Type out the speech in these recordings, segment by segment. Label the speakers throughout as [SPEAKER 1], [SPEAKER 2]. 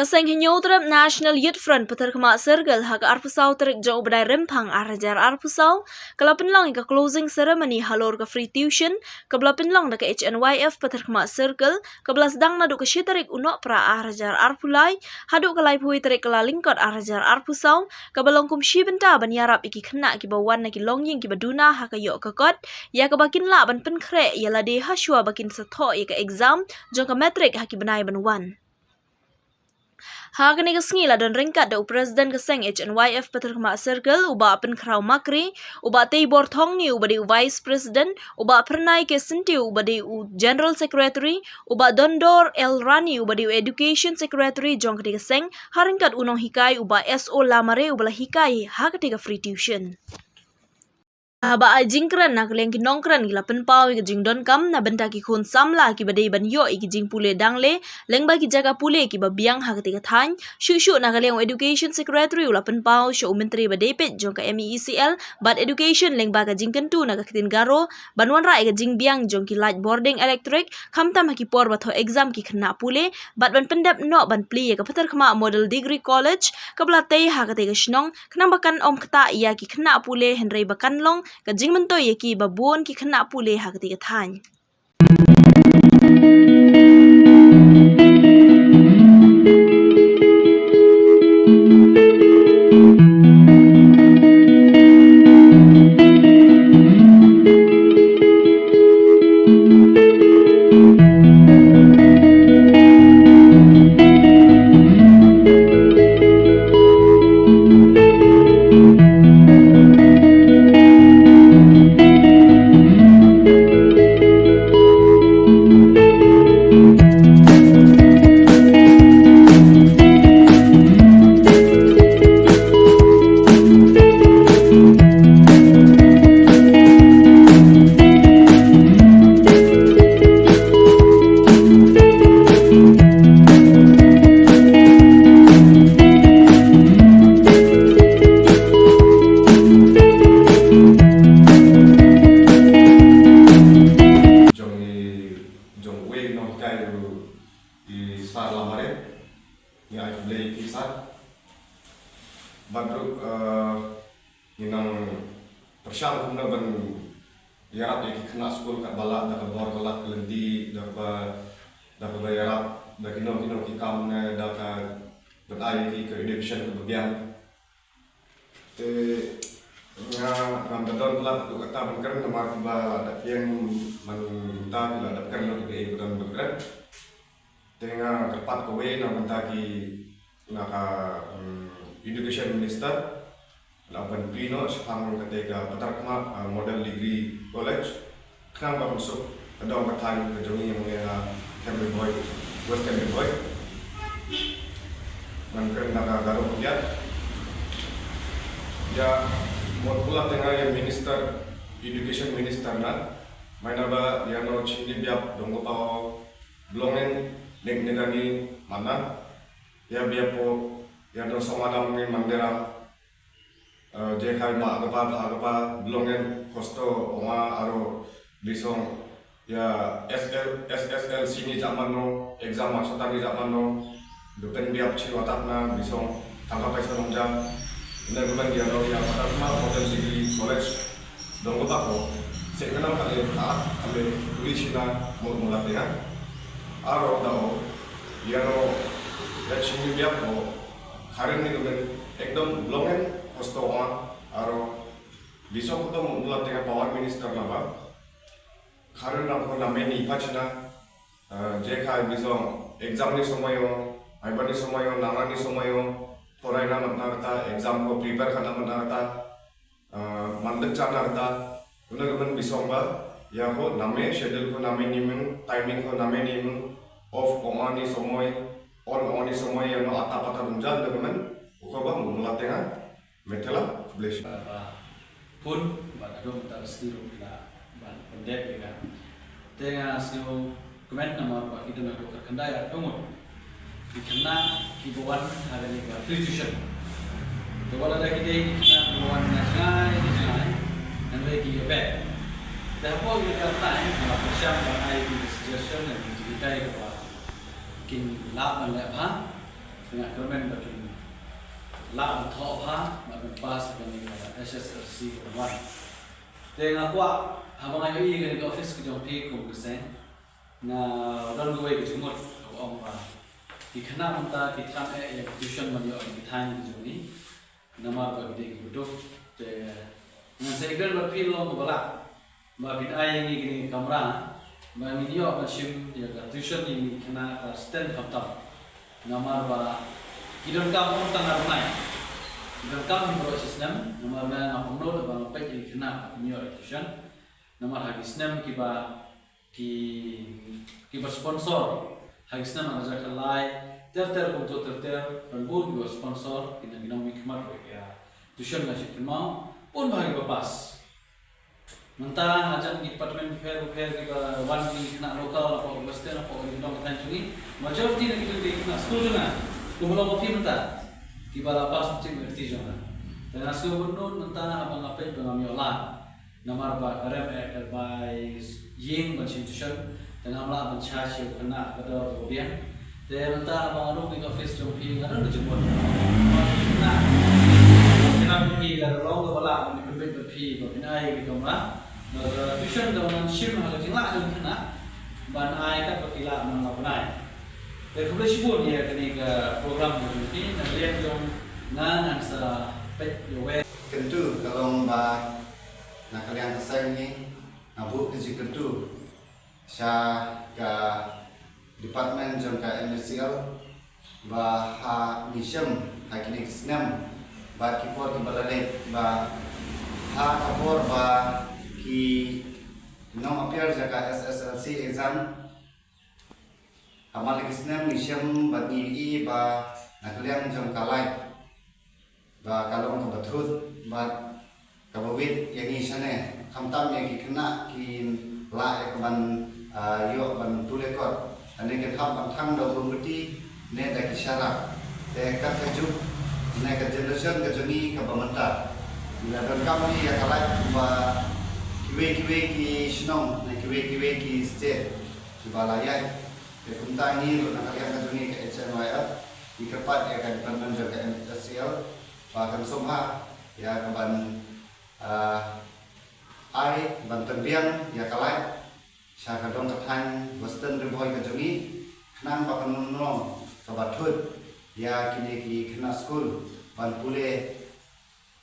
[SPEAKER 1] Kaseng hinyotrap National Youth Front petar kemak circle hak arpusau terik jauh badai rempang arajar arpusau kelapin long ika closing ceremony halor ke free tuition kebelapin long dak HNYF petar kemak circle kebelas dang naduk ke syitarik unok pra arajar arpulai haduk kelai pui terik kelalingkot arajar arpusau kebelong kumshi benta ban yarap iki kena ki bawan na ki longying ki baduna hak yok kekot ya kebakin la ban penkre ya lade haswa bakin setho ya ke exam jong ke metrik haki benai ban wan. Hakani kesngila dan ringkat da Presiden keseng HNYF petar kemak circle uba pen krau makri uba tei borthong ni uba di Vice President uba pernai ke senti uba di General Secretary uba Dondor El Rani uba di Education Secretary jong ketiga keseng haringkat unong hikai uba SO lamare uba hikai hak ketiga free tuition. Ba ajing kran nak leng ki nongkran gila penpau ki jing don kam na benta ki khun samla ki badai ban yo ki jing pule dangle leng ba ki jaga pule ki ba biang ha ketika than shu nak leng Education Secretary ula penpau shu menteri badai pet jong ka MECL but education leng ba ka jing kentu na ka kitin garo banwan rai ka jing biang jong ki light boarding electric khamtam ha ki por ba tho exam ki khna pule bat ban pendap no ban pli ka petar khama model degree college ka bla tei ha ketika shnong khnang bakan om khata ya ki khna pule henrei bakan long kajing mentoy ki babon ki kena pule ha ketika than.
[SPEAKER 2] Bandruk inang persyang kumna ban yarap iki kena skul kat balak dak bor balak kelendi dak bayarap dak kino ki kamne dak ban ai ki ke education ke biang te nya ngam badon pula tu kata ban keren nomor ba dak yang menta ki dak keren ke bukan bergerak tengah kerpat kowe nang mentaki naka Education Minister lapan Prino sepang ketika petar kemak model degree college kenapa masuk kedong katan kejongi yang mengira Cambridge Boy West Cambridge Boy mengkeren naga garuk lihat ya mau pula tengah yang Minister Education Minister na main apa yang no cindi biap dongko tau belongin negani mana ya biap po yang no somadam ni mandera jekai mak apa belongin hosto oma aro bisong ya SSL sini zaman no exam maksudnya zaman no depend biap ciwatak na bisong tangkap paisa nongja ina gulan dia no yang pertama model degree college dong kota ko sekarang kali kali tulis na mula dengan aro tau dia no ya sini biap ko hari ini kemudian ekdom belongin hostoa aro besok kita mulai dengan power minister laba hari ini aku nameni pacina jika besok exam ni semuayo aiban ni semuayo nama ni semuayo forai nama nata exam ko prepare kana nata mandek cana nata kemudian besok ba ya ko name schedule ko name nimung timing ko name nimung off ko ni semuayo on semua yang no atap dunjan dengan ukaba mulai dengan metela bless
[SPEAKER 3] pun badado tak setiru la pendek ya tengah sio comment nomor pak itu nak dokter kendaya tunggu dikena kibuan ada ni free tuition to wala ada kita kena kibuan nasional dan lagi back dah apa kita time kalau persiap ai suggestion dan kita kin la ban la ha tengah kemen bakin la tho ha bakin pas bakin SSLC kawan tengah kuat abang ayo i ke office ke jompi ko kesen na don gue ke jumot ko om pa di khana manta ki tham e tuition mani or ki than ki joni nama ba ki buduk te na segel ba pil lo bala ba bin ai ni ni kamera ba video ba shim ya ka tuition ni khana ka stand khatam nama ba kidon kam on tangar nai kidon kam ni pro system nama ba na upload ba pa ki khana ni or tuition nama ha system ki ba ki sponsor hagisna manaja kalai ter konto ter berbun dua sponsor kita binang mikmat ya tuition ngasih terima pun bagi bapas mentang ajak di departemen fair kita one di kena lokal apa western apa di dong kan cungi majority nak kita di kena school juga kumpulan kopi mentang di bala pas cing berarti juga dan hasil bundun mentang abang apa itu ngamiola nama apa karem by ying macam tuition dan amla mencari kena kedua kemudian dan mentang abang anu di office jompi ada jemput kena pergi dari long ke bala di pergi berpindah ke kamera tuition dengan shim harus jelas dan kena ban ai kan berkila mengapunai dan kemudian sibuk dia kini ke program jompi dan lihat jom nan sa pet yowe
[SPEAKER 4] kentu kalau mbak nak kalian kesal ni nabu kerja kentu saya ke departemen jom ke MSCL bah ha nisem ha kini kesnem bah kipor ke balale bah ha kapor bah ki nom appear jaka SSLC exam amal kesnem nisem bagi bah nak kalian jom kalai bah kalau ke betul bah kabawit yang ini sana kamtam yang kena kin la ekban yo ban tulekor ane ke tham thang do bumti ne da kisara te ka kaju ne ka generation ka joni ka bamanta bila don kam ni ya kalai ba kiwe ki shnong ne kiwe ki state di balaya te kumta ni lo na kalian ka joni ka HNYF di kepat ya ka department jaga MSCL ba kan somha ya ka ban ai banten biang ya kalai saya kadang ketang western reboy kejungi kenang bakal menolong kebatut ya kini ki kena school ban pule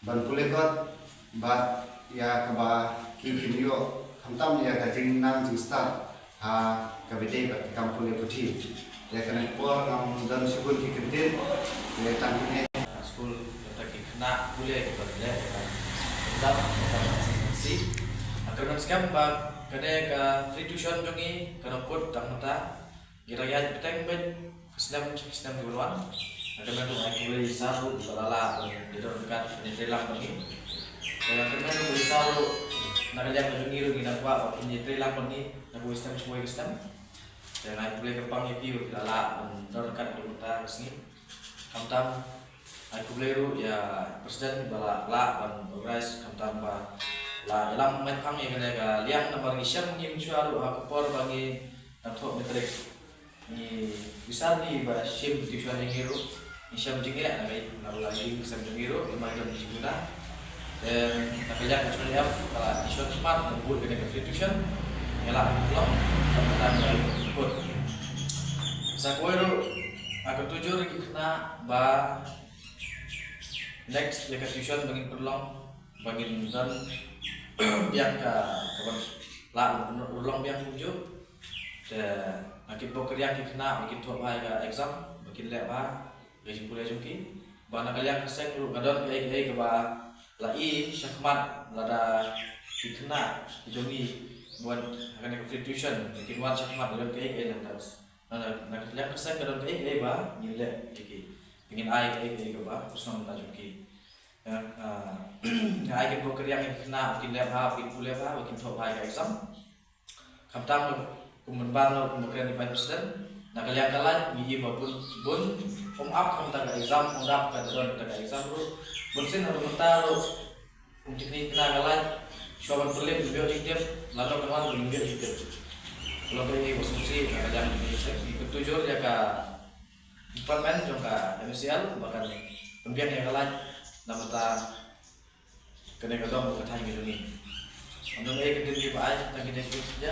[SPEAKER 4] kot bat ya keba ki kinyo kamtam ya kajing nang jing start ha kabide bat kam pule putih ya kena por ngam dan school ki kentin ya tangine
[SPEAKER 5] school taki kena pule kebatnya zam si akan skam ba kade ka free tuition jongi kana put tang mata giraya peteng ben sistem di luar ada memang aku beli saru balala di dekat penyetelang kami dan kami beli saru nak lihat jongi ru gina kwa penyetelang kami nak beli sistem semua sistem dan aku beli kepang yepi balala dekat di kota sini kamtam aku beli ru ya presiden balala dan progres kamtam ba la dalam metang yang kena liang nomor ngisam ni mencuaru aku por bagi untuk metrik ni bisa di basim tujuan yang hiru ngisam jingga nak lalu lagi ngisam jingiro lima jam diguna dan nak lihat macam ni kalau isu smart membuat kena free tuition ngelak pulang dan ikut sakuero aku tujuh lagi kena ba next dekat tuition bagi pulang bagi dan biang kawan lah ulang biang tujuh dan makin bekerja kena makin tua bahaya exam makin lebar gaji kuliah jungki bana kalian kesek dulu gadon ke bah lai syakmat lada dikena jongi buat akan free tuition makin wan syakmat gadon ke lantas nak kalian kesek gadon ke bah nilai iki ingin ai ke bah kusno tajunki ai ke bekerja kena makin lebar makin kuliah makin tua bahaya exam kamtam kumban kemudian di presiden nak kalian kalah gigi maupun bun up kamu tak exam up kan don tak exam lu bun sen harus mentaru untuk ni kena kalah coba perlu lebih objektif lalu kemudian lebih objektif kalau beri konsumsi kalian itu tujuh ya ka departemen jongka MCL bahkan pembiang yang lain nama ta kena kadang bukan hanya ini. Untuk mereka kedua baik, tak kita kerja,